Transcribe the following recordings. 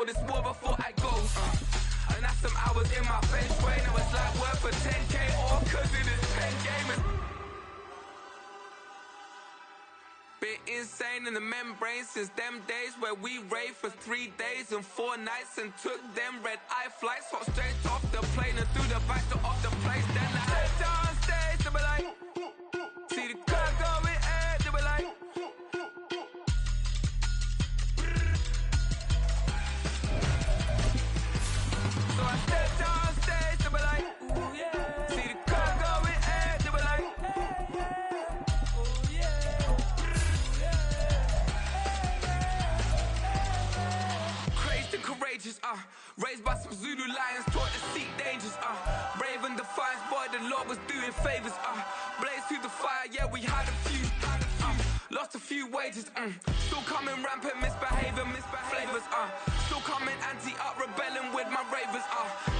know this war before I go. And that's some hours in my bench brain. It was like work for 10K all cause it is 10 gamers. Been insane in the membrane since them days where we raved for 3 days and 4 nights and took them red-eye flights. Hop straight off the plane and through the back door of the place. Then I head down stage, they were like, see the crowd going ahead, they were like, so I stepped down stage, they were like, ooh yeah. See the crowd going ahead, they were like, ooh yeah. Crazed and courageous, raised by some Zulu lions, taught to seek dangers, brave and defiant, boy, the Lord was doing favors, blaze through the fire, yeah, we had a few, lost a few wages, still coming rampant, misbehavior, flavors, still coming anti-up, rebelling with my ravers,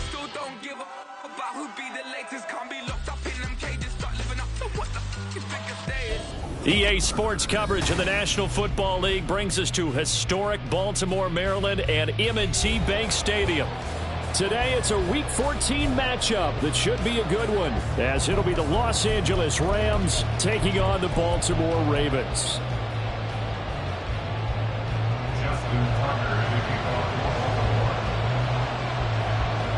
still don't give a about who be the latest, can't be locked up in them cages, start living up to what the f*** you think a day is. EA Sports coverage of the National Football League brings us to historic Baltimore, Maryland and M&T Bank Stadium. Today it's a Week 14 matchup that should be a good one, as it'll be the Los Angeles Rams taking on the Baltimore Ravens.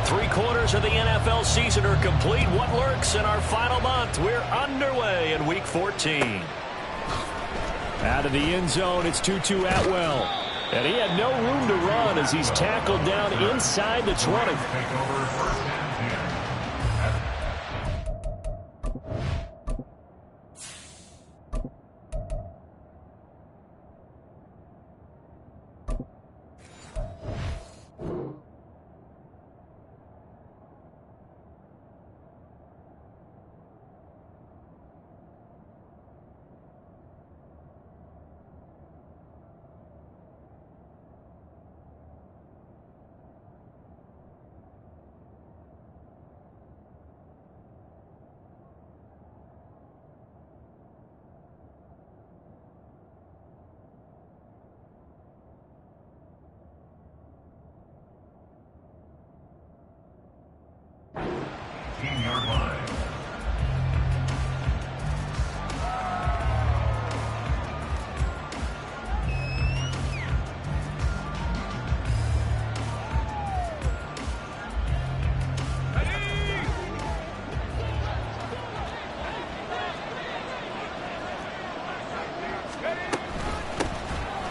Three-quarters of the NFL season are complete. What lurks in our final month? We're underway in Week 14. Out of the end zone, it's Tutu Atwell. And he had no room to run as he's tackled down inside the 20.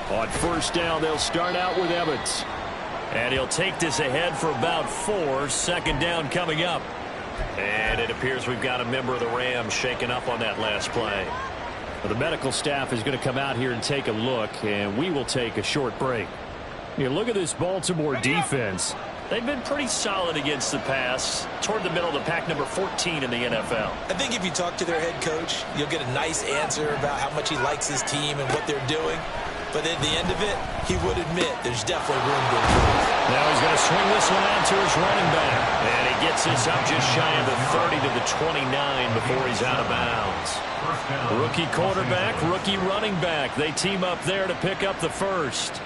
On first down, they'll start out with Evans. And he'll take this ahead for about 4. Second down coming up. And it appears we've got a member of the Rams shaken up on that last play. Well, the medical staff is going to come out here and take a look, and we will take a short break. You look at this Baltimore defense. They've been pretty solid against the pass, toward the middle of the pack, number 14 in the NFL. I think if you talk to their head coach, you'll get a nice answer about how much he likes his team and what they're doing. But at the end of it, he would admit there's definitely room to improve. Now he's going to swing this one out to his running back. And he gets this up just shy of the 30 to the 29 before he's out of bounds. Rookie quarterback, rookie running back. They team up there to pick up the first.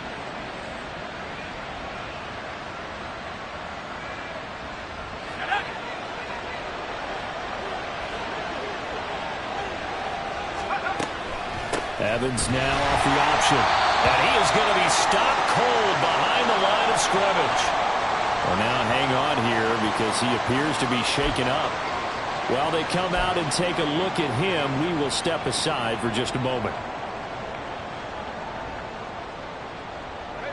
Evans now off the option. And he is going to be stopped cold behind the line of scrimmage. Well, now hang on here because he appears to be shaken up. While they come out and take a look at him, we will step aside for just a moment.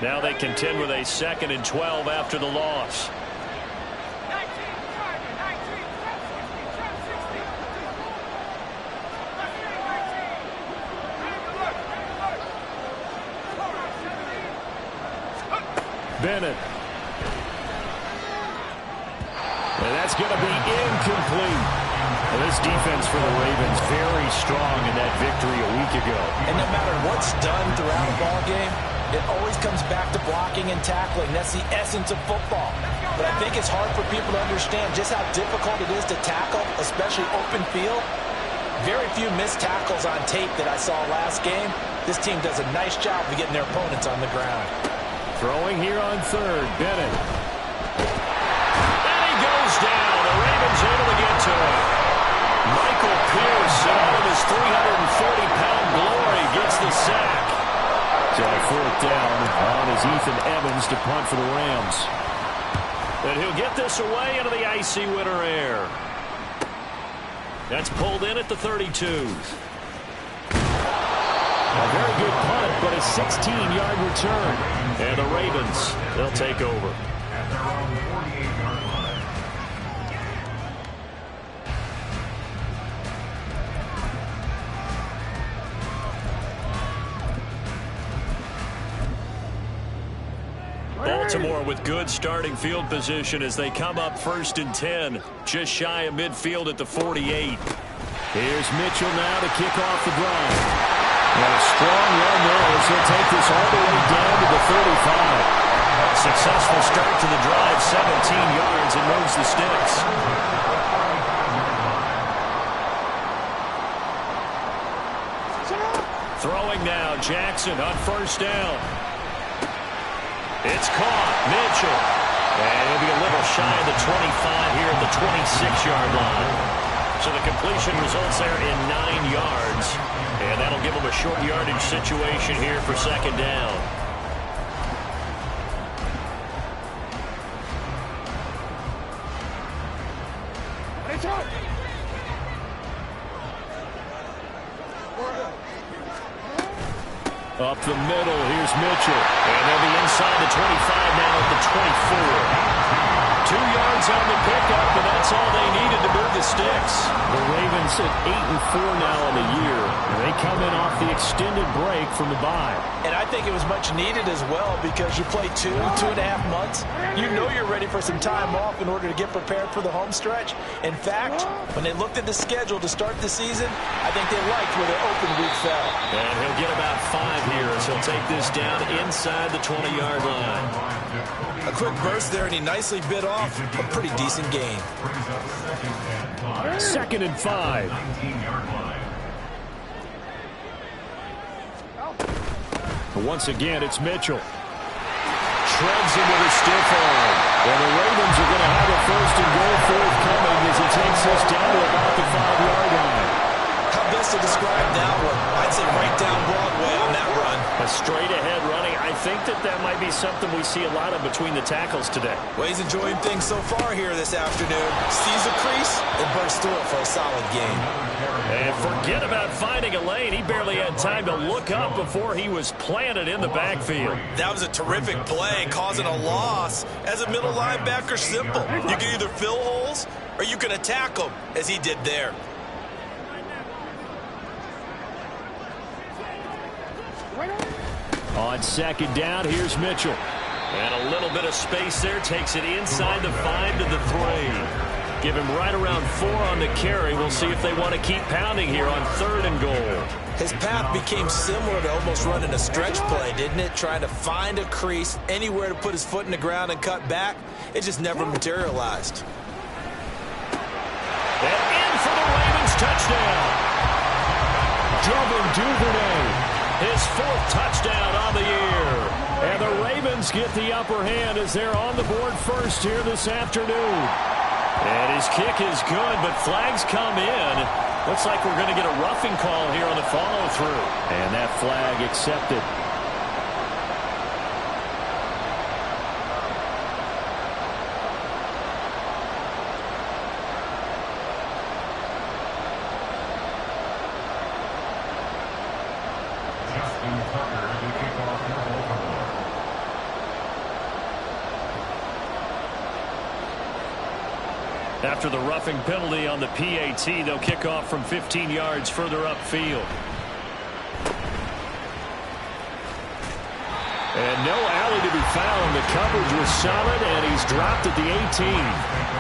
Now they contend with a 2nd and 12 after the loss. Bennett. And that's going to be incomplete. Well, this defense for the Ravens very strong in that victory a week ago. And no matter what's done throughout a ball game, it always comes back to blocking and tackling. That's the essence of football. But I think it's hard for people to understand just how difficult it is to tackle, especially open field. Very few missed tackles on tape that I saw last game. This team does a nice job of getting their opponents on the ground. Throwing here on third, Bennett. And he goes down. The Ravens able to get to him. Michael Pierce, out of his 340-pound glory, gets the sack. So a fourth down on is Ethan Evans to punt for the Rams. And he'll get this away into the icy winter air. That's pulled in at the 32. A very good punt, but a 16-yard return. And the Ravens, they'll take over. Baltimore with good starting field position as they come up 1st and 10, just shy of midfield at the 48. Here's Mitchell now to kick off the drive. And a strong run there as he'll take this all the way down to the 35. Successful start to the drive, 17 yards, and moves the sticks. Throwing now, Jackson on 1st down. It's caught, Mitchell. And he'll be a little shy of the 25 here at the 26-yard line. So the completion results there in 9 yards. And that'll give him a short yardage situation here for 2nd down. Up the middle, here's Mitchell. And they'll be inside the 25 now at the 24. 2 yards on the pickup, and that's all they needed to move the sticks. The Ravens at 8-4 now on the year. They come in off the extended break from the bye. And I think it was much needed as well because you play 2.5 months. You know you're ready for some time off in order to get prepared for the home stretch. In fact, when they looked at the schedule to start the season, I think they liked where their open week fell. And he'll get about 5 here as he'll take this down inside the 20-yard line. A quick burst there, and he nicely bit off a pretty decent gain. 2nd and 5. Once again, it's Mitchell. Shreds him with a stiff arm. And the Ravens are going to have a 1st and goal forthcoming as he takes this down to about the 5-yard line. How best to describe that one? I'd say right down Broadway on that run. A straight-ahead running. I think that might be something we see a lot of between the tackles today. Well, he's enjoying things so far here this afternoon. Sees a crease and bursts through it for a solid gain. And forget about finding a lane. He barely had time to look up before he was planted in the backfield. That was a terrific play, causing a loss. As a middle linebacker, simple. You can either fill holes or you can attack them, as he did there. On 2nd down, here's Mitchell. And a little bit of space there. Takes it inside the 5 to the 3. Give him right around 4 on the carry. We'll see if they want to keep pounding here on 3rd and goal. His path became similar to almost running a stretch play, didn't it? Trying to find a crease, anywhere to put his foot in the ground and cut back. It just never materialized. And in for the Ravens touchdown. Devin Duvernay. His 4th touchdown on the year. And the Ravens get the upper hand as they're on the board first here this afternoon. And his kick is good, but flags come in. Looks like we're going to get a roughing call here on the follow-through. And that flag accepted. After the roughing penalty on the PAT, they'll kick off from 15 yards further upfield. And no alley to be found. The coverage was solid, and he's dropped at the 18.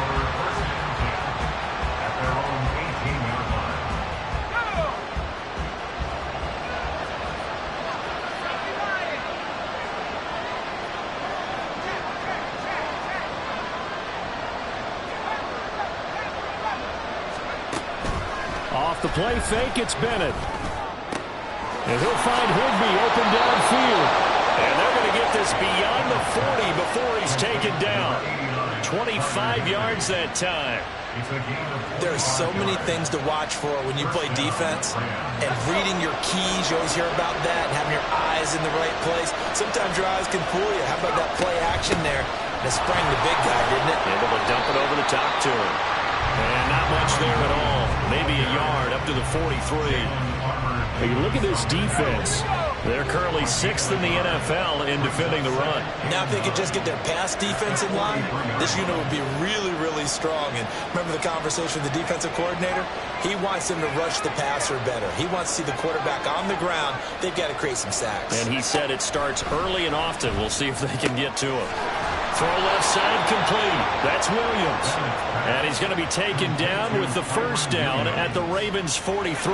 Off the play fake, it's Bennett. And he'll find Higbee open downfield. And they're going to give get this beyond the 40 before he's taken down. 25 yards that time. There are so many things to watch for when you play defense, and reading your keys, you always hear about that, and having your eyes in the right place. Sometimes your eyes can fool you. How about that play action there? That sprang the big guy, didn't it? Able to dump it over the top to him. And not much there at all. Maybe a yard up to the 43. But you look at this defense. They're currently 6th in the NFL in defending the run. Now if they could just get their pass defense in line, this unit would be really, really strong. And remember the conversation with the defensive coordinator? He wants them to rush the passer better. He wants to see the quarterback on the ground. They've got to create some sacks. And he said it starts early and often. We'll see if they can get to him. Throw left side complete. That's Williams. And he's going to be taken down with the first down at the Ravens 43.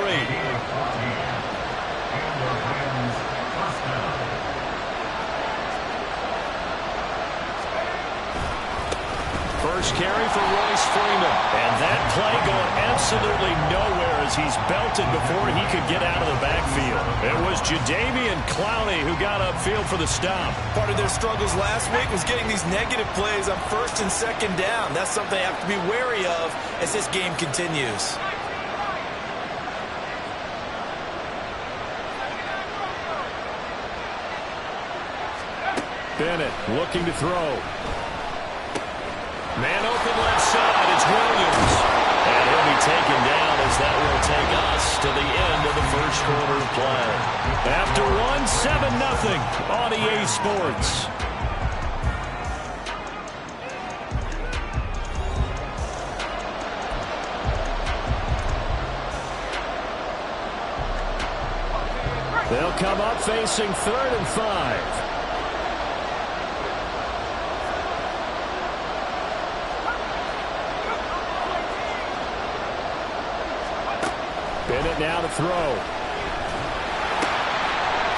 First carry for Royce Freeman. And that play going absolutely nowhere as he's belted before he could get out of the backfield. It was Jadeveon Clowney who got upfield for the stop. Part of their struggles last week was getting these negative plays on first and second down. That's something they have to be wary of as this game continues. Bennett looking to throw. Man open left side, it's Williams. And he'll be taken down as that will take us to the end of the first quarter of play. After one, 7-0 on EA Sports. They'll come up facing 3rd and 5. Bennett now to throw.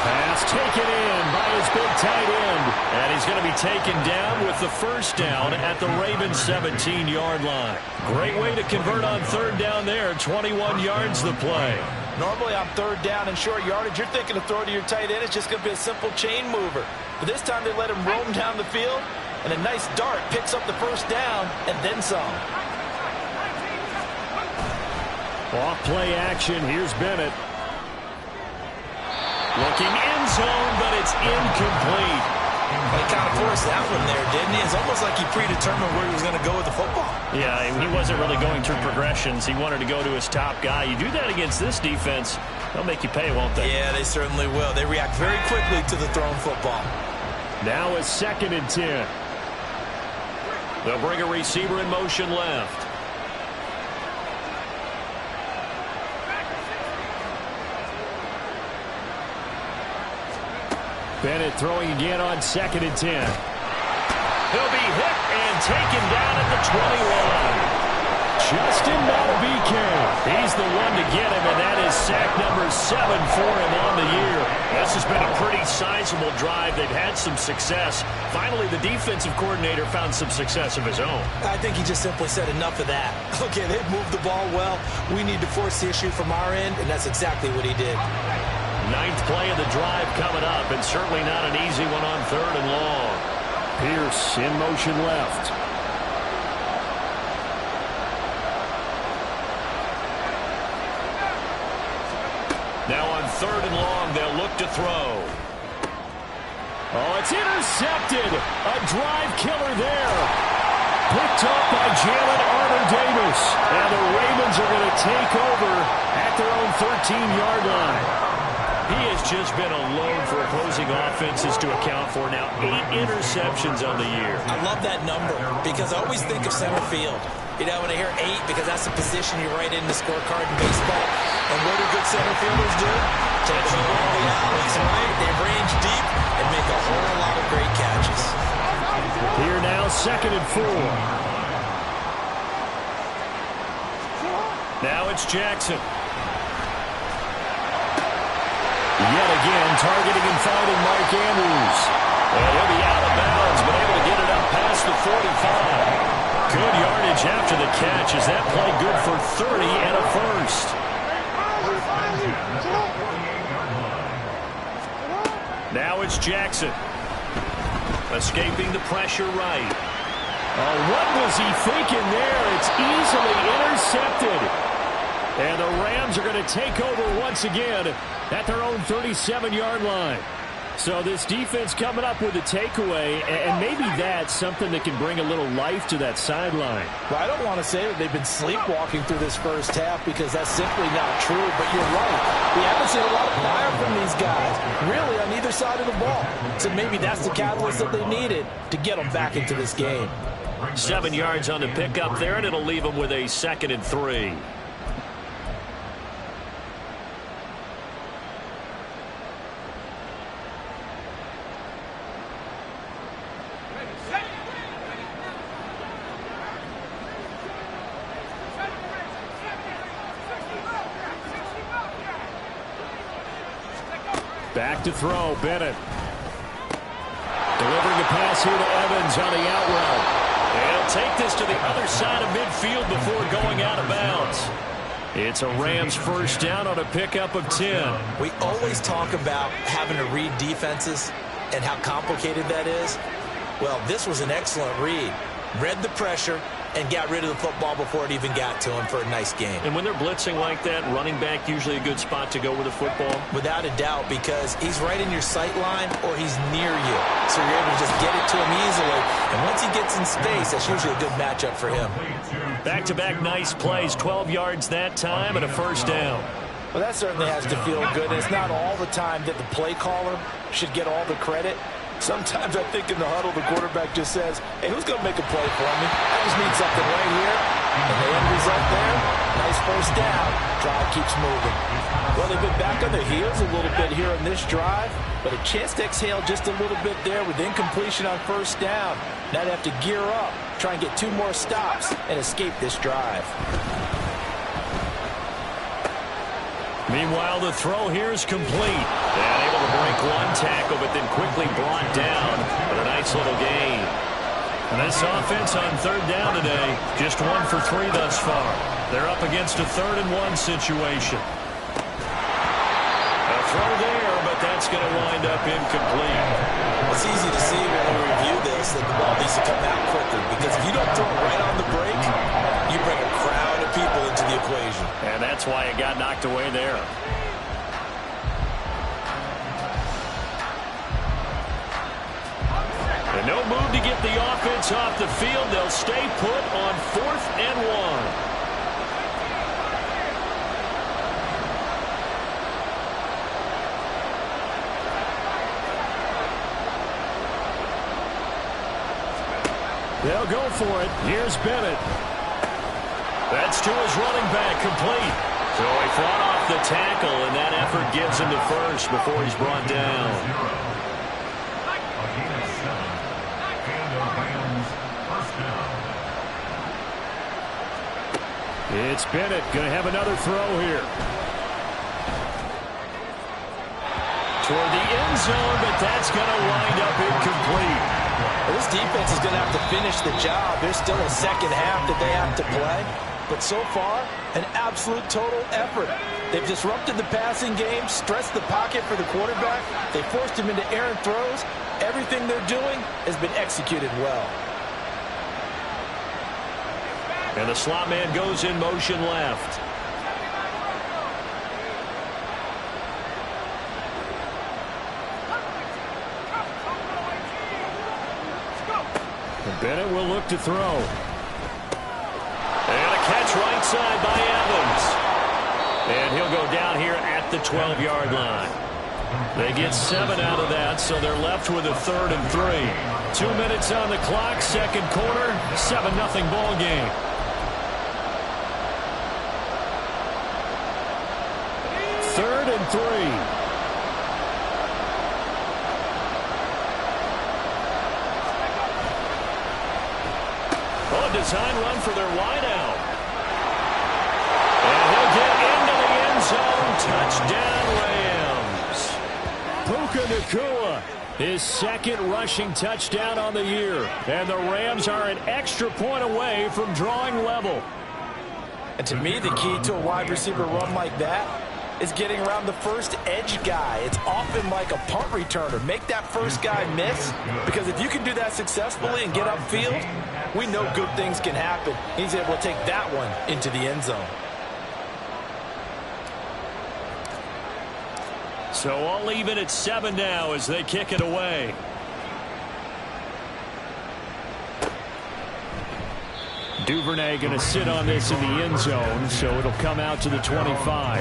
Pass taken in by his big tight end. And he's going to be taken down with the first down at the Ravens 17-yard line. Great way to convert on 3rd down there. 21 yards the play. Normally on 3rd down and short yardage, you're thinking of throwing to your tight end. It's just going to be a simple chain mover. But this time they let him roam down the field, and a nice dart picks up the first down and then some. Off play action. Here's Bennett. Looking end zone, but it's incomplete. He kind of forced that one there, didn't he? It's almost like he predetermined where he was going to go with the football. Yeah, he wasn't really going through progressions. He wanted to go to his top guy. You do that against this defense, they'll make you pay, won't they? Yeah, they certainly will. They react very quickly to the thrown football. Now it's 2nd and 10. They'll bring a receiver in motion left. Bennett throwing again on 2nd and 10. He'll be hit and taken down at the 20-line. Justin Madubuike. He's the one to get him, and that is sack number 7 for him on the year. This has been a pretty sizable drive. They've had some success. Finally, the defensive coordinator found some success of his own. I think he just simply said enough of that. Okay, they've moved the ball well. We need to force the issue from our end, and that's exactly what he did. 9th play of the drive coming up, and certainly not an easy one on 3rd and long. Pierce in motion left. Now on 3rd and long, they'll look to throw. Oh, it's intercepted. A drive killer there. Picked up by Jalen Armour-Davis. And the Ravens are going to take over at their own 13-yard line. He has just been a load for opposing offenses to account for. Now 8 interceptions on the year. I love that number because I always think of center field. You know, when I hear 8, because that's the position you write in the scorecard in baseball. And what do good center fielders do? Take the ball the alleys, right? They range deep and make a whole lot of great catches. Here now, 2nd and 4. Now it's Jackson. Yet again, targeting and finding Mark Andrews. And he'll be out of bounds, but able to get it up past the 45. Good yardage after the catch. Is that play good for 30 and a first? Now it's Jackson. Escaping the pressure right. Oh, what was he thinking there? It's easily intercepted. And the Rams are going to take over once again at their own 37-yard line. So this defense coming up with a takeaway, and maybe that's something that can bring a little life to that sideline. Well, I don't want to say that they've been sleepwalking through this first half because that's simply not true, but you're right. We haven't seen a lot of fire from these guys, really, on either side of the ball. So maybe that's the catalyst that they needed to get them back into this game. 7 yards on the pickup there, and it'll leave them with a 2nd and 3. Back to throw, Bennett. Delivering a pass here to Evans on the out route. He'll take this to the other side of midfield before going out of bounds. It's a Rams first down on a pickup of 10. We always talk about having to read defenses and how complicated that is. Well, this was an excellent read. Read the pressure and got rid of the football before it even got to him for a nice game. And when they're blitzing like that, running back usually a good spot to go with the football? Without a doubt, because he's right in your sight line or he's near you. So you're able to just get it to him easily. And once he gets in space, that's usually a good matchup for him. Back-to-back nice plays, 12 yards that time and a first down. Well, that certainly has to feel good. And it's not all the time that the play caller should get all the credit. Sometimes I think in the huddle, the quarterback just says, hey, who's going to make a play for me? I just need something right here. And the end result there, nice first down. Drive keeps moving. Well, they've been back on their heels a little bit here on this drive, but a chance to exhale just a little bit there with incompletion on first down. Now they have to gear up, try and get 2 more stops, and escape this drive. Meanwhile, the throw here is complete. And able to break one tackle, but then quickly brought down with a nice little gain. And this offense on 3rd down today, just 1 for 3 thus far. They're up against a 3rd and 1 situation. A throw there, but that's going to wind up incomplete. It's easy to see when we review this that the ball needs to come out quicker, because if you don't throw it right on the break, you bring a crowd of people into the equation. And that's why it got knocked away there. And no move to get the offense off the field. They'll stay put on 4th and 1. They'll go for it. Here's Bennett. That's to his running back, complete. So he fought off the tackle, and that effort gets him to first before he's brought down. It's Bennett going to have another throw here. Toward the end zone, but that's going to wind up incomplete. Well, this defense is going to have to finish the job. There's still a second half that they have to play. But so far, an absolute total effort. They've disrupted the passing game, stressed the pocket for the quarterback. They forced him into errant throws. Everything they're doing has been executed well. And the slot man goes in motion left. And Bennett will look to throw. And a catch right side by Evans. And he'll go down here at the 12-yard line. They get 7 out of that, so they're left with a 3rd and 3. 2 minutes on the clock, 2nd quarter, 7-0 ball game. Third and 3. Oh, design run for their wideout. And he'll get into the end zone. Touchdown, Rams. Puka Nacua, his 2nd rushing touchdown on the year. And the Rams are an extra point away from drawing level. And to me, the key to a wide receiver run like that is getting around the first edge guy. It's often like a punt returner. Make that first guy miss, because if you can do that successfully and get upfield, we know good things can happen. He's able to take that one into the end zone. So all even at 7 now as they kick it away. Duvernay going to sit on this in the end zone, so it'll come out to the 25.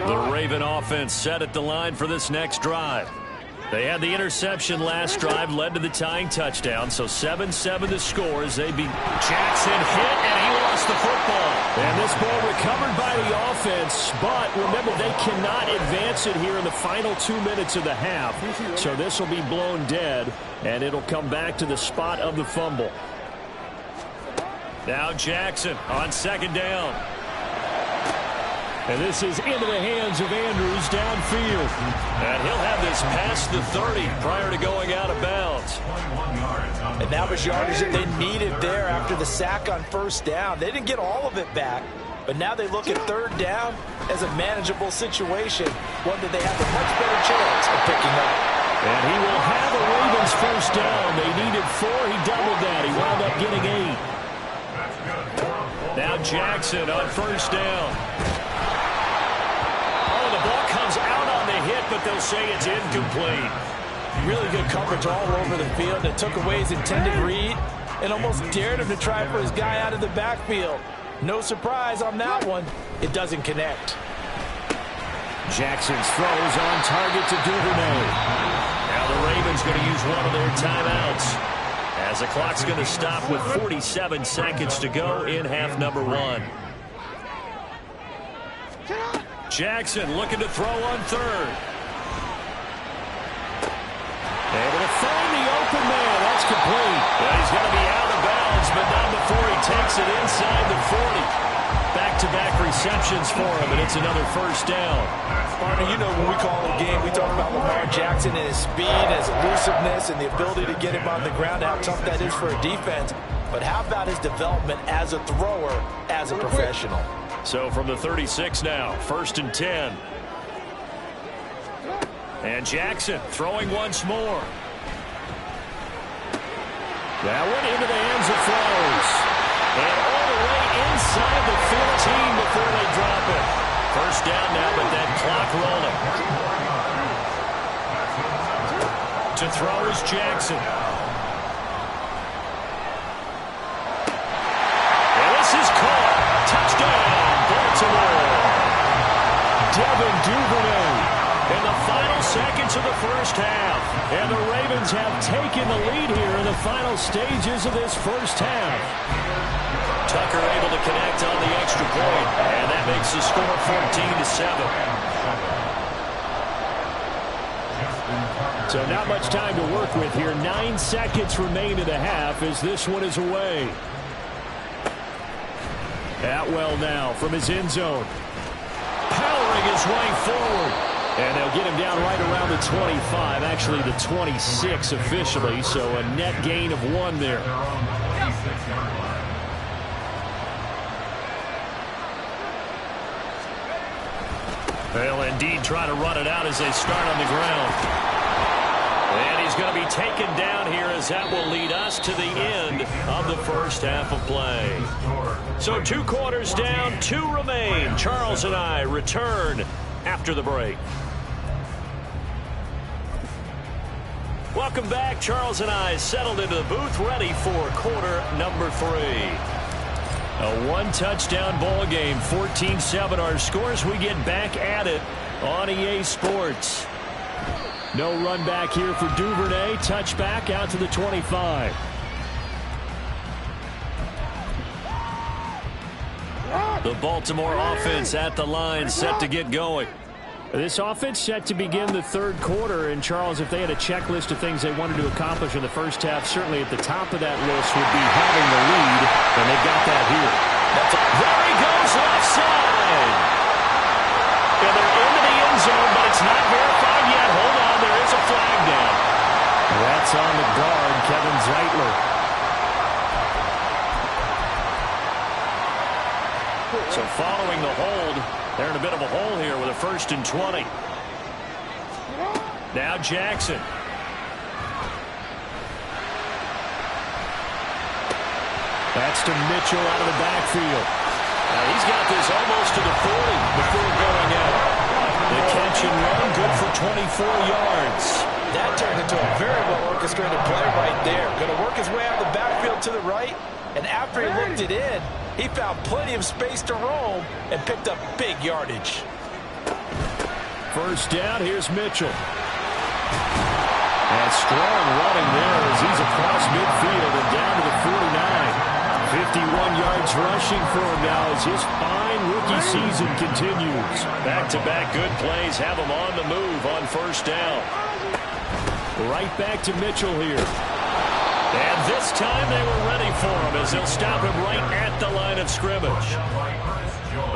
The Raven offense set at the line for this next drive. They had the interception last drive, led to the tying touchdown, so 7-7 the score as they beat. Jackson hit, and he lost the football. And this ball recovered by the offense, but remember, they cannot advance it here in the final 2 minutes of the half. So this will be blown dead, and it'll come back to the spot of the fumble. Now Jackson on second down. And this is into the hands of Andrews downfield. And he'll have this past the 30 prior to going out of bounds. And that was yardage that they needed there after the sack on first down. They didn't get all of it back, but now they look at third down as a manageable situation, one that they have a much better chance of picking up. And he will have a Ravens first down. They needed 4. He doubled that. He wound up getting 8. Now Jackson on first down. Ball comes out on the hit, but they'll say it's incomplete. Really good coverage all over the field. It took away his intended read and almost dared him to try for his guy out of the backfield. No surprise on that one. It doesn't connect. Jackson's throws on target to Duvernay. Now the Ravens going to use one of their timeouts, as the clock's going to stop with 47 seconds to go in half number 1. Jackson looking to throw on third. Able to find the open man. That's complete. Well, he's going to be out of bounds, but not before he takes it inside the 40. Back-to-back receptions for him, and it's another first down. Partner, you know when we call it a game, we talk about Lamar Jackson and his speed, his elusiveness, and the ability to get him on the ground, how tough that is for a defense. But how about his development as a thrower, as a professional? So from the 36 now, 1st and 10. And Jackson throwing once more. That one into the hands of Flowers. And all the way inside the 15 before they drop it. First down now, but that clock rolling. To throw is Jackson. And this is caught. Touchdown. Devin Duvernay in the final seconds of the first half. And the Ravens have taken the lead here in the final stages of this first half. Tucker able to connect on the extra point, and that makes the score 14-7. So not much time to work with here. 9 seconds remain in the half as this one is away. Atwell now from his end zone. Powering his way forward. And they'll get him down right around the 25. Actually, the 26 officially. So a net gain of 1 there. They'll indeed try to run it out as they start on the ground. And he's going to be taken down here as that will lead us to the end of the first half of play. So 2 quarters down, 2 remain. Charles and I return after the break. Welcome back. Charles and I settled into the booth, ready for quarter number 3. A 1-touchdown ball game, 14-7 our scores. We get back at it on EA Sports. No run back here for Duvernay. Touchback out to the 25. The Baltimore offense at the line, set to get going. This offense set to begin the third quarter. And, Charles, if they had a checklist of things they wanted to accomplish in the first half, certainly at the top of that list would be having the lead. And they've got that here. There he goes left side. And they're into the end zone, but it's not verified yet. Hold on, there is a flag down. That's on the guard, Kevin Zeitler. So following the hold, they're in a bit of a hole here with a 1st and 20. Now Jackson. That's to Mitchell out of the backfield. Now he's got this almost to the 40 before going out. The catch and run, good for 24 yards. That turned into a very well-orchestrated play right there. Going to work his way out of the backfield to the right, and after he looked it in, he found plenty of space to roam and picked up big yardage. First down, here's Mitchell. And strong running there as he's across midfield and down to the 49. 51 yards rushing for him now as his fine rookie season continues. Back-to-back good plays have him on the move on first down. Right back to Mitchell here. And this time they were ready for him as they'll stop him right at the line of scrimmage.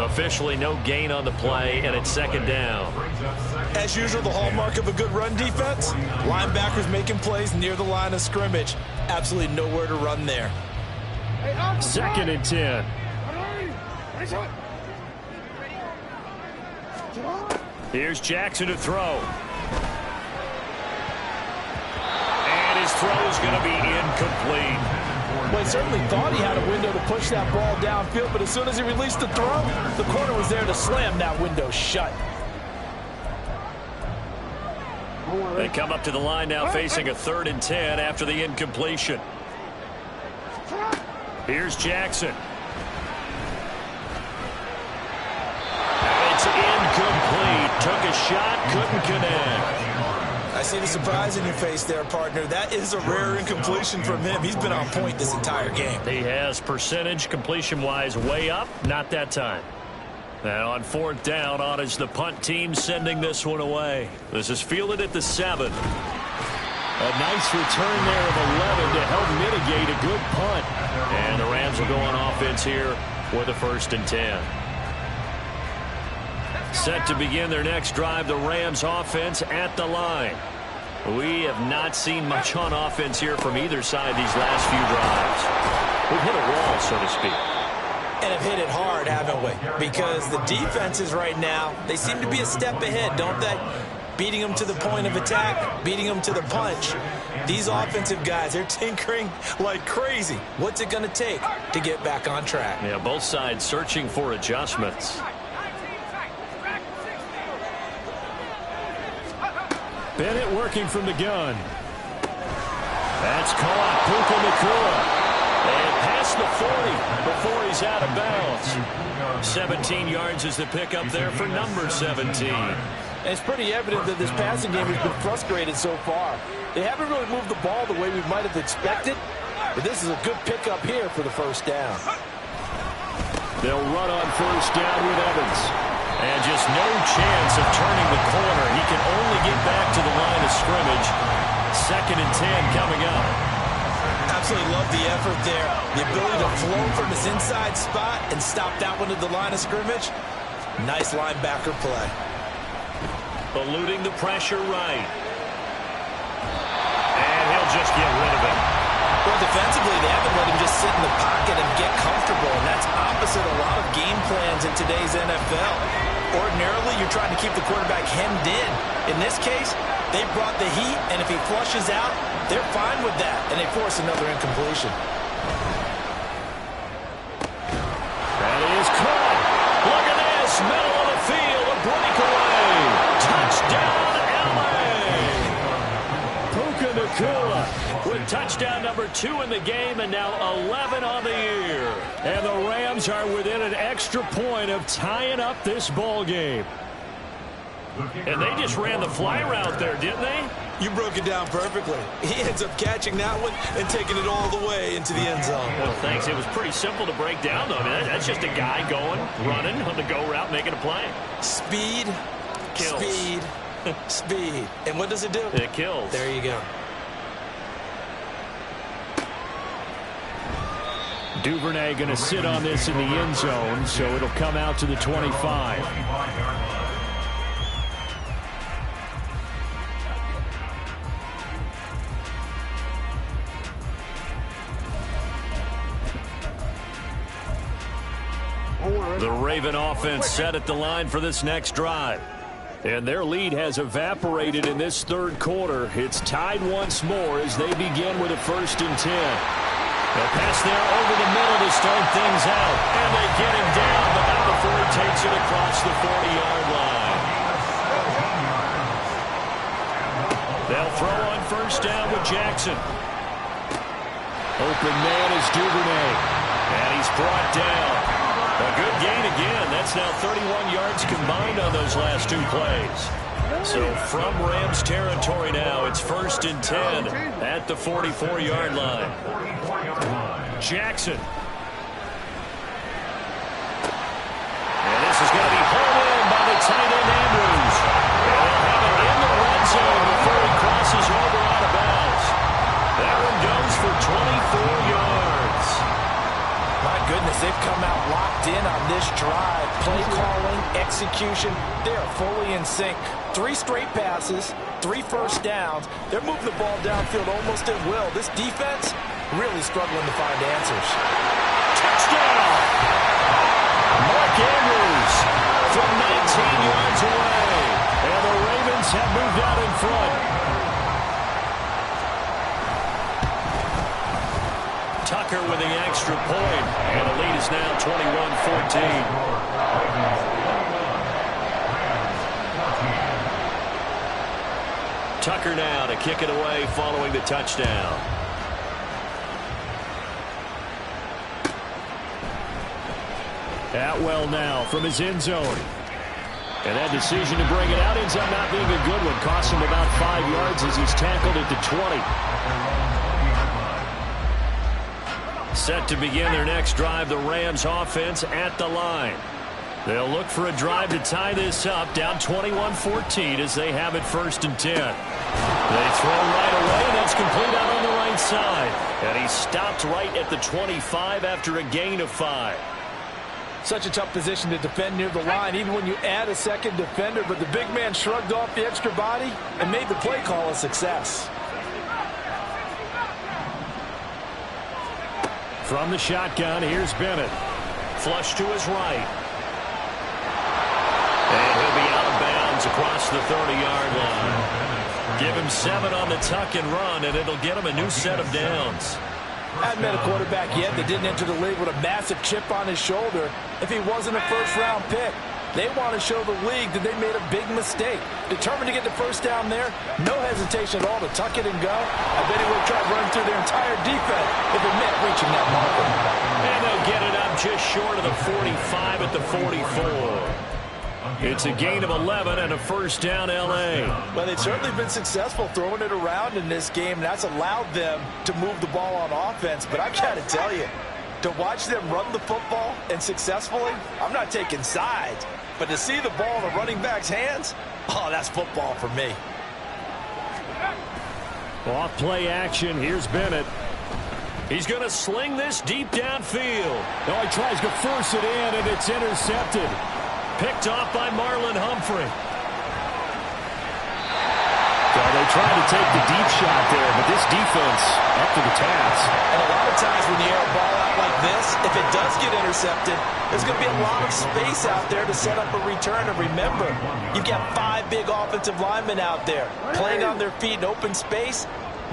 Officially no gain on the play, and it's 2nd down. As usual, the hallmark of a good run defense, linebackers making plays near the line of scrimmage. Absolutely nowhere to run there. 2nd and 10. Here's Jackson to throw. And his throw is going to be incomplete. Well, he certainly thought he had a window to push that ball downfield, but as soon as he released the throw, the corner was there to slam that window shut. They come up to the line now facing a 3rd and 10 after the incompletion. Here's Jackson. It's incomplete. Took a shot, couldn't connect. I see the surprise in your face there, partner. That is a rare incompletion from him. He's been on point this entire game. He has percentage completion-wise way up. Not that time. And on 4th down, on is the punt team sending this one away. This is fielded at the 7. A nice return there of 11 to help mitigate a good punt. And the Rams will go on offense here with a 1st and 10. Set to begin their next drive, the Rams offense at the line. We have not seen much on offense here from either side these last few drives. We've hit a wall, so to speak. And have hit it hard, haven't we? Because the defenses right now, they seem to be a step ahead, don't they? Beating them to the point of attack, beating them to the punch. These offensive guys, they're tinkering like crazy. What's it going to take to get back on track? Yeah, both sides searching for adjustments. Bennett working from the gun. That's caught. Pickle and past the 40 before he's out of bounds. 17 yards is the pickup there for number 17. And it's pretty evident that this passing game has been frustrated so far. They haven't really moved the ball the way we might have expected, but this is a good pickup here for the 1st down. They'll run on 1st down with Evans. And just no chance of turning the corner. He can only get back to the line of scrimmage. 2nd and 10 coming up. Absolutely love the effort there. The ability to flow from his inside spot and stop that one at the line of scrimmage. Nice linebacker play. Eluding the pressure right. And he'll just get rid of it. Well, defensively, they haven't let him just sit in the pocket and get comfortable, and that's opposite a lot of game plans in today's NFL. Ordinarily, you're trying to keep the quarterback hemmed in. In this case, they brought the heat, and if he flushes out, they're fine with that, and they force another incompletion. That is caught. Look at this. Middle of the field, a breakaway. Touchdown, L.A. Puka Nacua with touchdown number 2 in the game, and now 11 on the year. And the Rams are within an extra point of tying up this ball game. And they just ran the fly route there, didn't they? You broke it down perfectly. He ends up catching that one and taking it all the way into the end zone. Well, thanks. It was pretty simple to break down, though. I mean, that's just a guy going, running on the go route, making a play. Speed, kills. Speed, speed. And what does it do? It kills. There you go. Duvernay going to sit on this in the end zone, so it'll come out to the 25. The Raven offense set at the line for this next drive. And their lead has evaporated in this third quarter. It's tied once more as they begin with a 1st and 10. They'll pass there over the middle to start things out. And they get him down, but not before he takes it across the 40-yard line. They'll throw on 1st down with Jackson. Open man is Duvernay. And he's brought down. A good gain again. That's now 31 yards combined on those last 2 plays. So from Rams territory now, it's 1st and 10 at the 44-yard line. Jackson. And this is going to be pulled in by the tight end Andrews. And they'll have it in the red zone before he crosses over out of bounds. That one goes for 24 yards. My goodness, they've come out locked in on this drive. Play calling, execution, they are fully in sync. 3 straight passes, 3 first downs. They're moving the ball downfield almost at will. This defense really struggling to find answers. Touchdown! Mark Andrews from 19 yards away. And the Ravens have moved out in front. Tucker with the extra point, and the lead is now 21-14. Tucker now to kick it away following the touchdown. Atwell now from his end zone. And that decision to bring it out ends up not being a good one. Costs him about 5 yards as he's tackled at the 20. Set to begin their next drive, the Rams offense at the line. They'll look for a drive to tie this up, down 21-14 as they have it 1st and 10. They throw right away, and that's complete out on the right side. And he stopped right at the 25 after a gain of 5. Such a tough position to defend near the line, even when you add a second defender, but the big man shrugged off the extra body and made the play call a success. From the shotgun, here's Bennett. Flush to his right. And he'll be out of bounds across the 30-yard line. Give him 7 on the tuck and run, and it'll get him a new set of downs. Hadn't met a quarterback yet that didn't enter the league with a massive chip on his shoulder if he wasn't a first-round pick. They want to show the league that they made a big mistake. Determined to get the first down there, no hesitation at all to tuck it and go. I bet he would have tried running through their entire defense if it meant reaching that marker. And they'll get it up just short of the 45 at the 44. It's a gain of 11 and a 1st down L.A. Well, they've certainly been successful throwing it around in this game, and that's allowed them to move the ball on offense. But I've got to tell you, to watch them run the football and successfully, I'm not taking sides. But to see the ball in the running back's hands, oh, that's football for me. Off play action. Here's Bennett. He's going to sling this deep downfield. Oh, he tries to force it in, and it's intercepted. Picked off by Marlon Humphrey. Well, they tried to take the deep shot there, but this defense up to the task. And a lot of times when you air a ball out like this, if it does get intercepted, there's going to be a lot of space out there to set up a return. And remember, you've got 5 big offensive linemen out there playing on their feet in open space.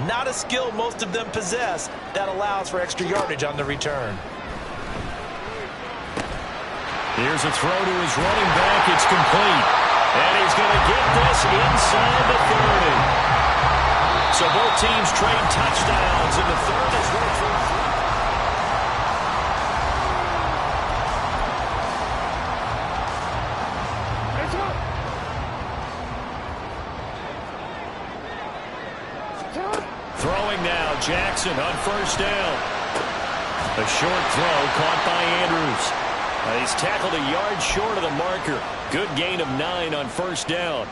Not a skill most of them possess that allows for extra yardage on the return. Here's a throw to his running back. It's complete. And he's going to get this inside the 30. So both teams trade touchdowns, and the third is right for throwing now, Jackson on 1st down. A short throw caught by Andrews. He's tackled a yard short of the marker. Good gain of 9 on 1st down.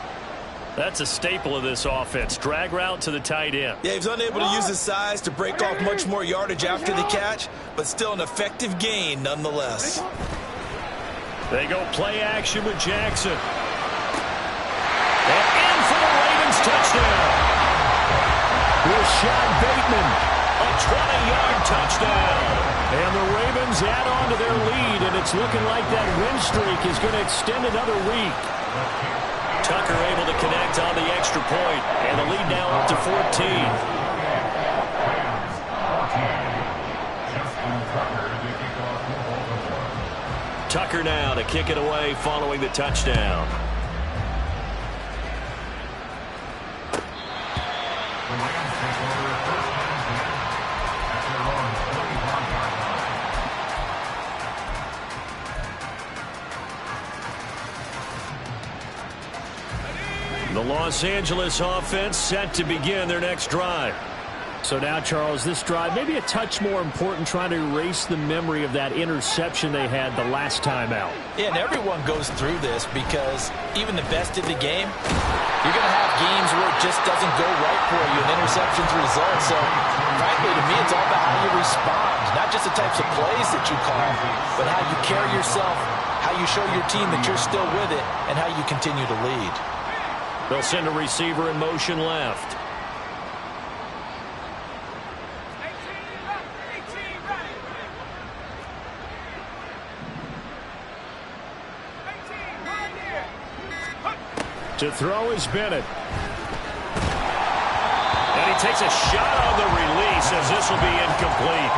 That's a staple of this offense. Drag route to the tight end. Yeah, he's unable to use his size to break off much more yardage after the catch, but still an effective gain nonetheless. They go play action with Jackson. And in for the Ravens touchdown. Here's Sean Bateman. A 20-yard touchdown. And the Ravens add on to their lead, and it's looking like that win streak is going to extend another week. Tucker able to connect on the extra point, and the lead now up to 14. Tucker now to kick it away following the touchdown. The Los Angeles offense set to begin their next drive. So now, Charles, this drive maybe a touch more important, trying to erase the memory of that interception they had the last time out. Yeah, and everyone goes through this because even the best of the game, you're going to have games where it just doesn't go right for you, and interceptions result. So, frankly, to me, it's all about how you respond, not just the types of plays that you call, but how you carry yourself, how you show your team that you're still with it, and how you continue to lead. They'll send a receiver in motion left. To throw is Bennett. And he takes a shot on the release as this will be incomplete.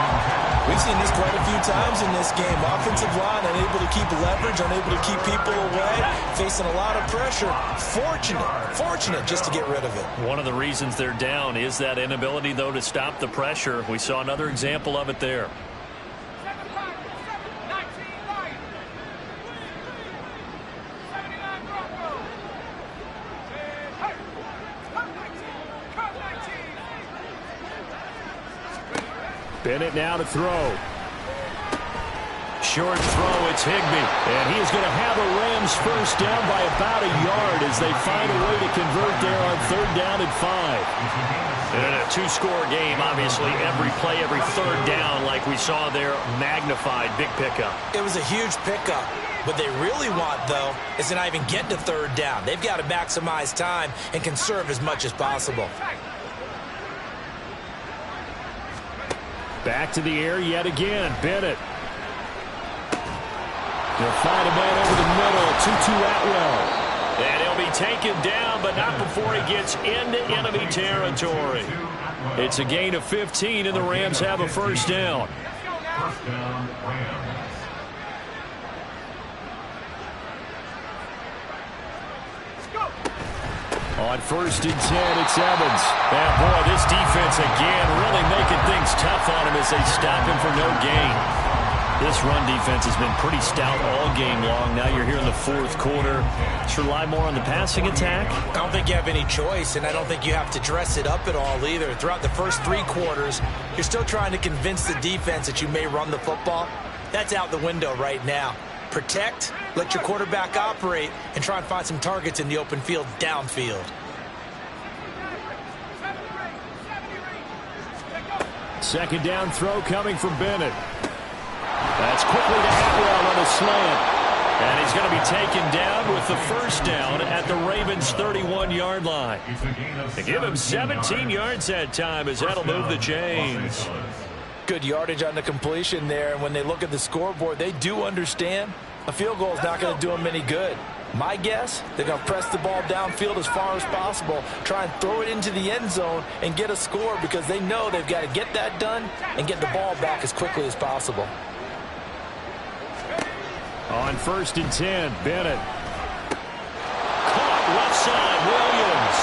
We've seen this quite a few times in this game. Offensive line unable to keep leverage, unable to keep people away, facing a lot of pressure. Fortunate just to get rid of it. One of the reasons they're down is that inability, though, to stop the pressure. We saw another example of it there. Bennett now to throw. Short throw, it's Higbee. And he is going to have the Rams first down by about a yard as they find a way to convert there on 3rd down and 5. And in a two-score game, obviously, every play, every third down, like we saw there, magnified. Big pickup. It was a huge pickup. What they really want, though, is to not even get to 3rd down. They've got to maximize time and conserve as much as possible. Back to the air yet again. Bennett. They'll find a man over the middle. 2-2 Atwell. And he'll be taken down, but not before he gets into enemy territory. It's a gain of 15, and the Rams have a first down. On 1st and 10, it's Evans. And boy, this defense again really making things tough on him as they stop him for no gain. This run defense has been pretty stout all game long. Now you're here in the 4th quarter. Should rely more on the passing attack? I don't think you have any choice, and I don't think you have to dress it up at all either. Throughout the first 3 quarters, you're still trying to convince the defense that you may run the football. That's out the window right now. Protect, let your quarterback operate, and try and find some targets in the open field downfield. Second down throw coming from Bennett. That's quickly to Atwell on a slant. And he's going to be taken down with the first down at the Ravens' 31-yard line. They give him 17 yards that time as that'll move the chains. Good yardage on the completion there, and when they look at the scoreboard, they do understand a field goal is not going to do them any good. My guess, they're going to press the ball downfield as far as possible, try and throw it into the end zone and get a score because they know they've got to get that done and get the ball back as quickly as possible. On 1st and 10, Bennett. Caught left side, Williams.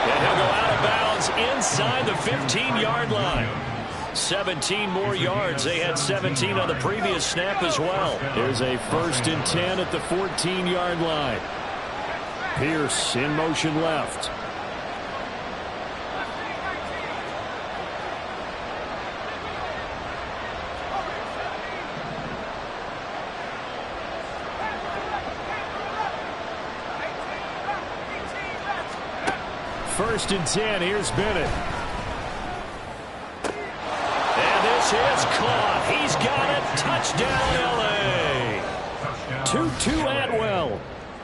And he'll go out of bounds inside the 15-yard line. 17 more yards. They had 17 on the previous snap as well. Here's a 1st and 10 at the 14-yard line. Pierce in motion left. First and 10, here's Bennett. And this is caught. He's got it. Touchdown, L.A. 2-2 Atwell.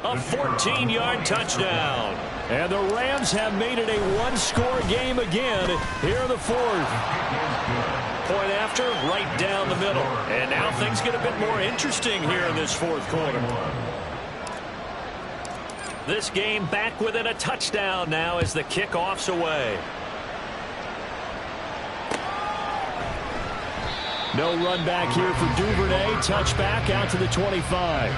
A 14-yard touchdown. And the Rams have made it a one-score game again here in the fourth. Point after, right down the middle. And now things get a bit more interesting here in this fourth quarter. This game back within a touchdown now as the kickoff's away. No run back here for Duvernay. Touchback out to the 25.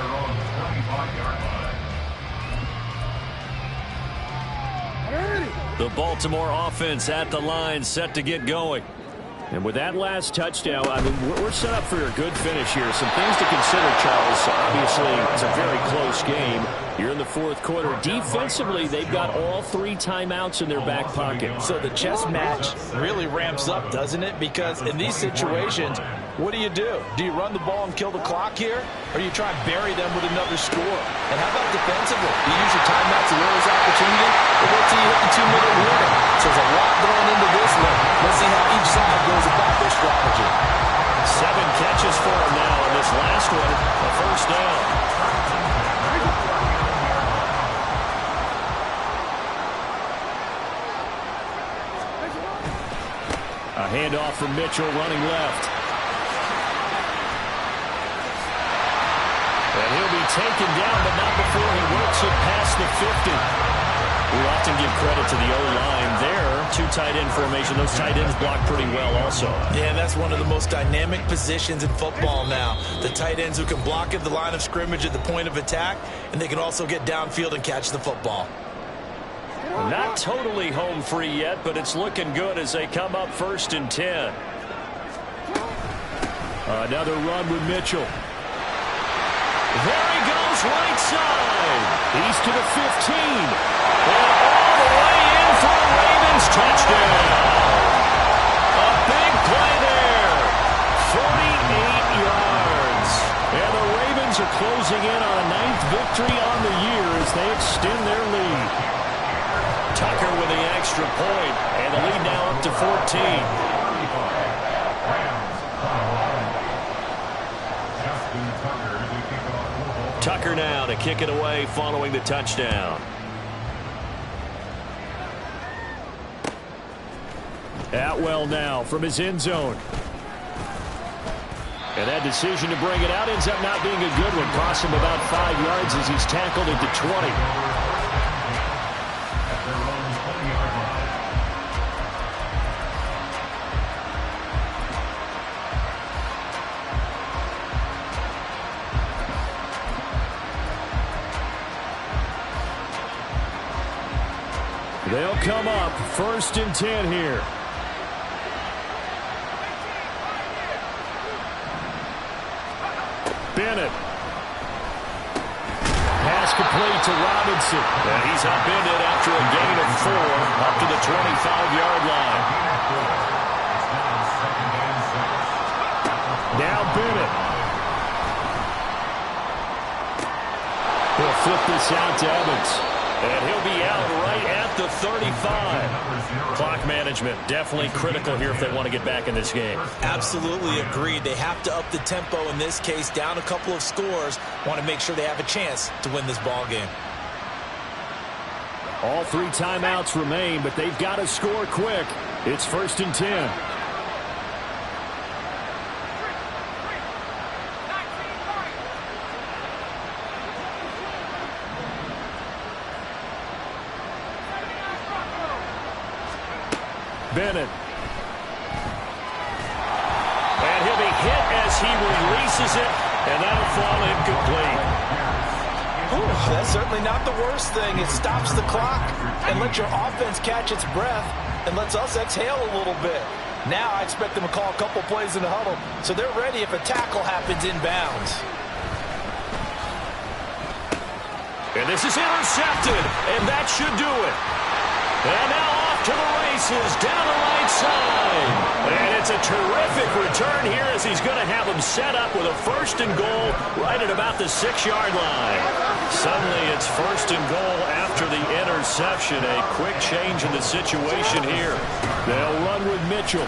The Baltimore offense at the line, set to get going. And with that last touchdown, I mean, we're set up for a good finish here. Some things to consider, Charles. Obviously, it's a very close game. You're in the fourth quarter. Defensively, they've got all 3 timeouts in their back pocket. So the chess match really ramps up, doesn't it? Because in these situations, what do? Do you run the ball and kill the clock here? Or do you try and bury them with another score? And how about defensively? Do you use your timeouts to win this opportunity? Or wait till you hit the 2-minute warning? So there's a lot going into this one. Let's see how each side goes about their strategy. 7 catches for him now, and this last one, a first down. A handoff from Mitchell running left. And he'll be taken down, but not before he works it past the 50. We often give credit to the O-line there. 2 tight end formation. Those tight ends block pretty well also. Yeah, that's one of the most dynamic positions in football now. The tight ends who can block at the line of scrimmage at the point of attack, and they can also get downfield and catch the football. Not totally home free yet, but it's looking good as they come up 1st and 10. Another run with Mitchell. There he goes, right side. He's to the 15. And all the way in for a Ravens touchdown. A big play there. 48 yards. And the Ravens are closing in on a 9th victory on the year as they extend their lead. Tucker with the extra point, and the lead now up to 14. Tucker now to kick it away following the touchdown. Atwell now from his end zone. And that decision to bring it out ends up not being a good one. Cost him about 5 yards as he's tackled at the 20. They'll come up 1st and 10 here. Bennett. Pass complete to Robinson. And he's upended after a gain of 4 up to the 25-yard line. Now Bennett. He'll flip this out to Evans. And he'll be out right at the 35. Clock management definitely critical here if they want to get back in this game. Absolutely agreed. They have to up the tempo in this case, down a couple of scores. Want to make sure they have a chance to win this ball game. All 3 timeouts remain, but they've got to score quick. It's 1st and 10. Bennett. And he'll be hit as he releases it, and that'll fall incomplete. Ooh, that's certainly not the worst thing. It stops the clock and lets your offense catch its breath and lets us exhale a little bit. Now I expect them to call a couple plays in the huddle so they're ready if a tackle happens inbounds. And this is intercepted, and that should do it. And now off to the races, down the right side. And it's a terrific return here as he's going to have him set up with a 1st and goal right at about the 6-yard line. Suddenly it's 1st and goal after the interception. A quick change in the situation here. They'll run with Mitchell.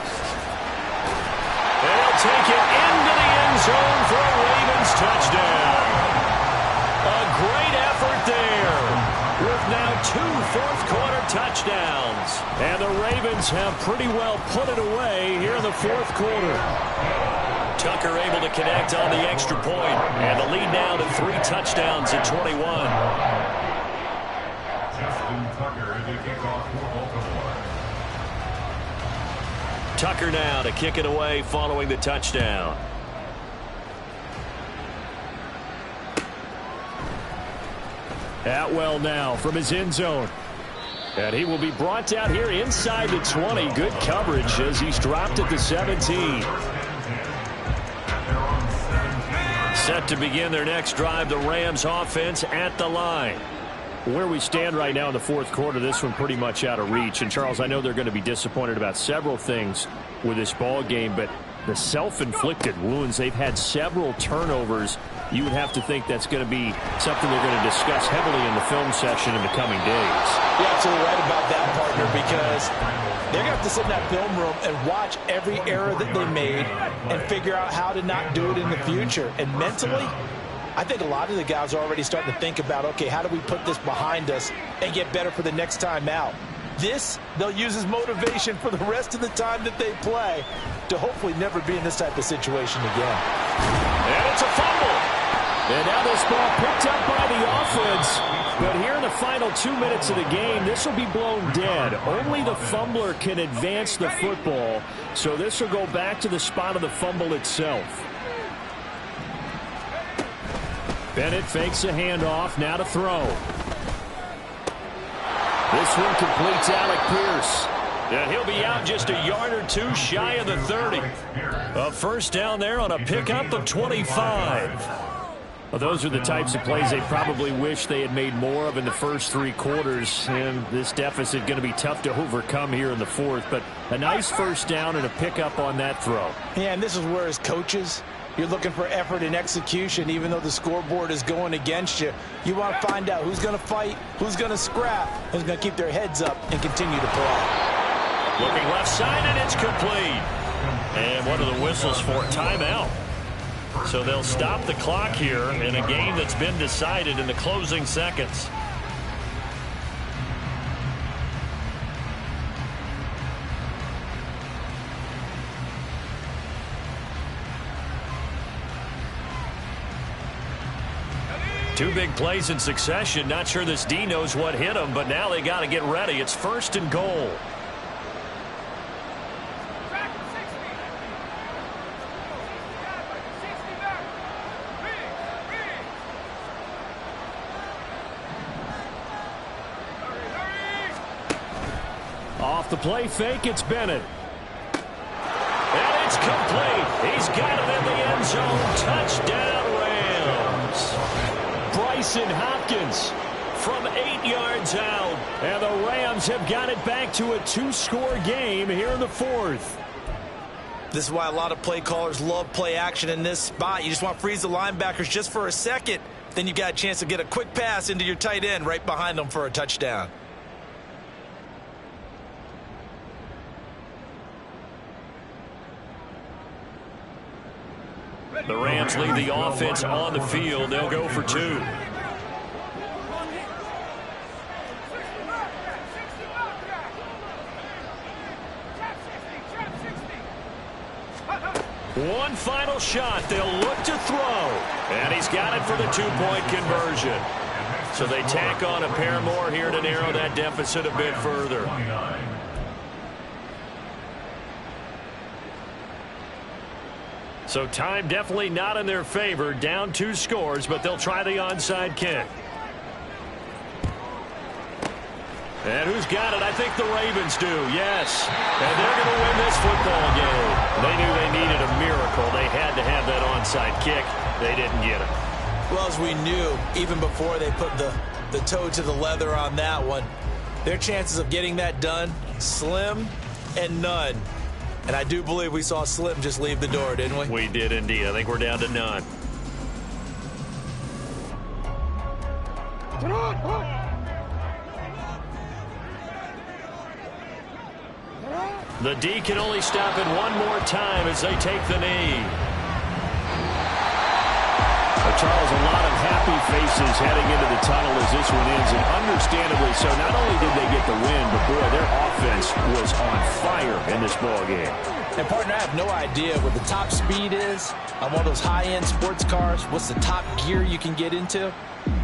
They'll take it into the end zone for a Ravens touchdown. A great effort there. fourth quarter touchdowns. And the Ravens have pretty well put it away here in the fourth quarter. Tucker able to connect on the extra point, and the lead now to 3 touchdowns at 21. Tucker now to kick it away following the touchdown. Atwell now from his end zone. And he will be brought down here inside the 20. Good coverage as he's dropped at the 17. Set to begin their next drive, the Rams offense at the line. Where we stand right now in the fourth quarter, this one pretty much out of reach. And, Charles, I know they're going to be disappointed about several things with this ball game, but the self-inflicted wounds, they've had several turnovers. You would have to think that's going to be something they're going to discuss heavily in the film session in the coming days. You're absolutely right about that, partner, because they're going to have to sit in that film room and watch every error that they made and figure out how to not do it in the future. And mentally, I think a lot of the guys are already starting to think about, okay, how do we put this behind us and get better for the next time out? This, they'll use as motivation for the rest of the time that they play to hopefully never be in this type of situation again. And it's a fumble. And now this ball picked up by the offense. But here in the final 2 minutes of the game, this will be blown dead. Only the fumbler can advance the football. So this will go back to the spot of the fumble itself. Bennett fakes a handoff. Now to throw. This one completes Alec Pierce. And he'll be out just a yard or two shy of the 30. A first down there on a pickup of 25. Well, those are the types of plays they probably wish they had made more of in the first 3 quarters. And this deficit going to be tough to overcome here in the fourth. But a nice first down and a pickup on that throw. Yeah, and this is where as coaches, you're looking for effort and execution. Even though the scoreboard is going against you, you want to find out who's going to fight, who's going to scrap, who's going to keep their heads up and continue to play. Looking left side, and it's complete. And what are the whistles for? Timeout. So they'll stop the clock here in a game that's been decided in the closing seconds. Two big plays in succession. Not sure this D knows what hit him, but now they got to get ready. It's 1st and goal. Off the play fake, it's Bennett. And it's complete. He's got it in the end zone. Touchdown, Rams. Bryson Hopkins from 8 yards out. And the Rams have got it back to a 2-score game here in the fourth. This is why a lot of play callers love play action in this spot. You just want to freeze the linebackers just for a second. Then you got a chance to get a quick pass into your tight end right behind them for a touchdown. The Rams lead the offense on the field. They'll go for 2. One final shot. They'll look to throw. And he's got it for the 2-point conversion. So they tack on a pair more here to narrow that deficit a bit further. So time definitely not in their favor. Down 2 scores, but they'll try the onside kick. And who's got it? I think the Ravens do, yes. And they're going to win this football game. They knew they needed a miracle. They had to have that onside kick. They didn't get it. Well, as we knew, even before they put the toe to the leather on that one, their chances of getting that done, slim and none. And I do believe we saw Slim just leave the door, didn't we? We did indeed. I think we're down to none. The D can only stop it one more time as they take the knee. A Charles, a lot of happy faces heading into the tunnel as this one ends, and understandably so. Not only did they get the win, but, boy, their offense was on fire in this ballgame. And, partner, I have no idea what the top speed is on one of those high-end sports cars. What's the top gear you can get into?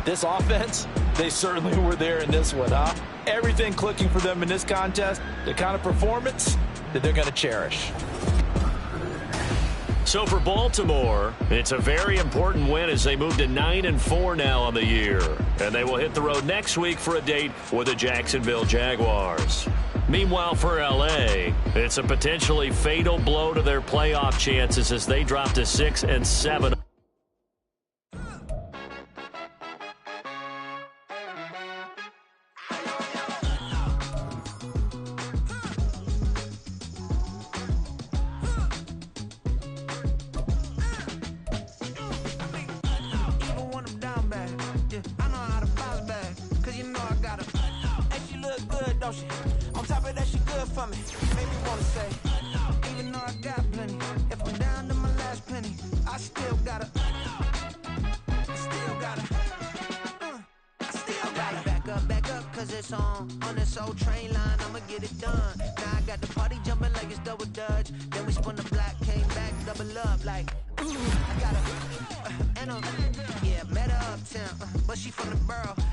This offense, they certainly were there in this one, huh? Everything clicking for them in this contest, the kind of performance that they're going to cherish. So for Baltimore, it's a very important win as they move to 9-4 now on the year. And they will hit the road next week for a date with the Jacksonville Jaguars. Meanwhile, for L.A., it's a potentially fatal blow to their playoff chances as they drop to 6-7. On top of that, she good for me. Made me wanna say, even though I got plenty, if I'm down to my last penny, I still gotta back up, cause it's on this old train line, I'ma get it done. Now I got the party jumping like it's double dutch. Then we spun the block, came back, double up, like, I got met her uptown, but she from the borough.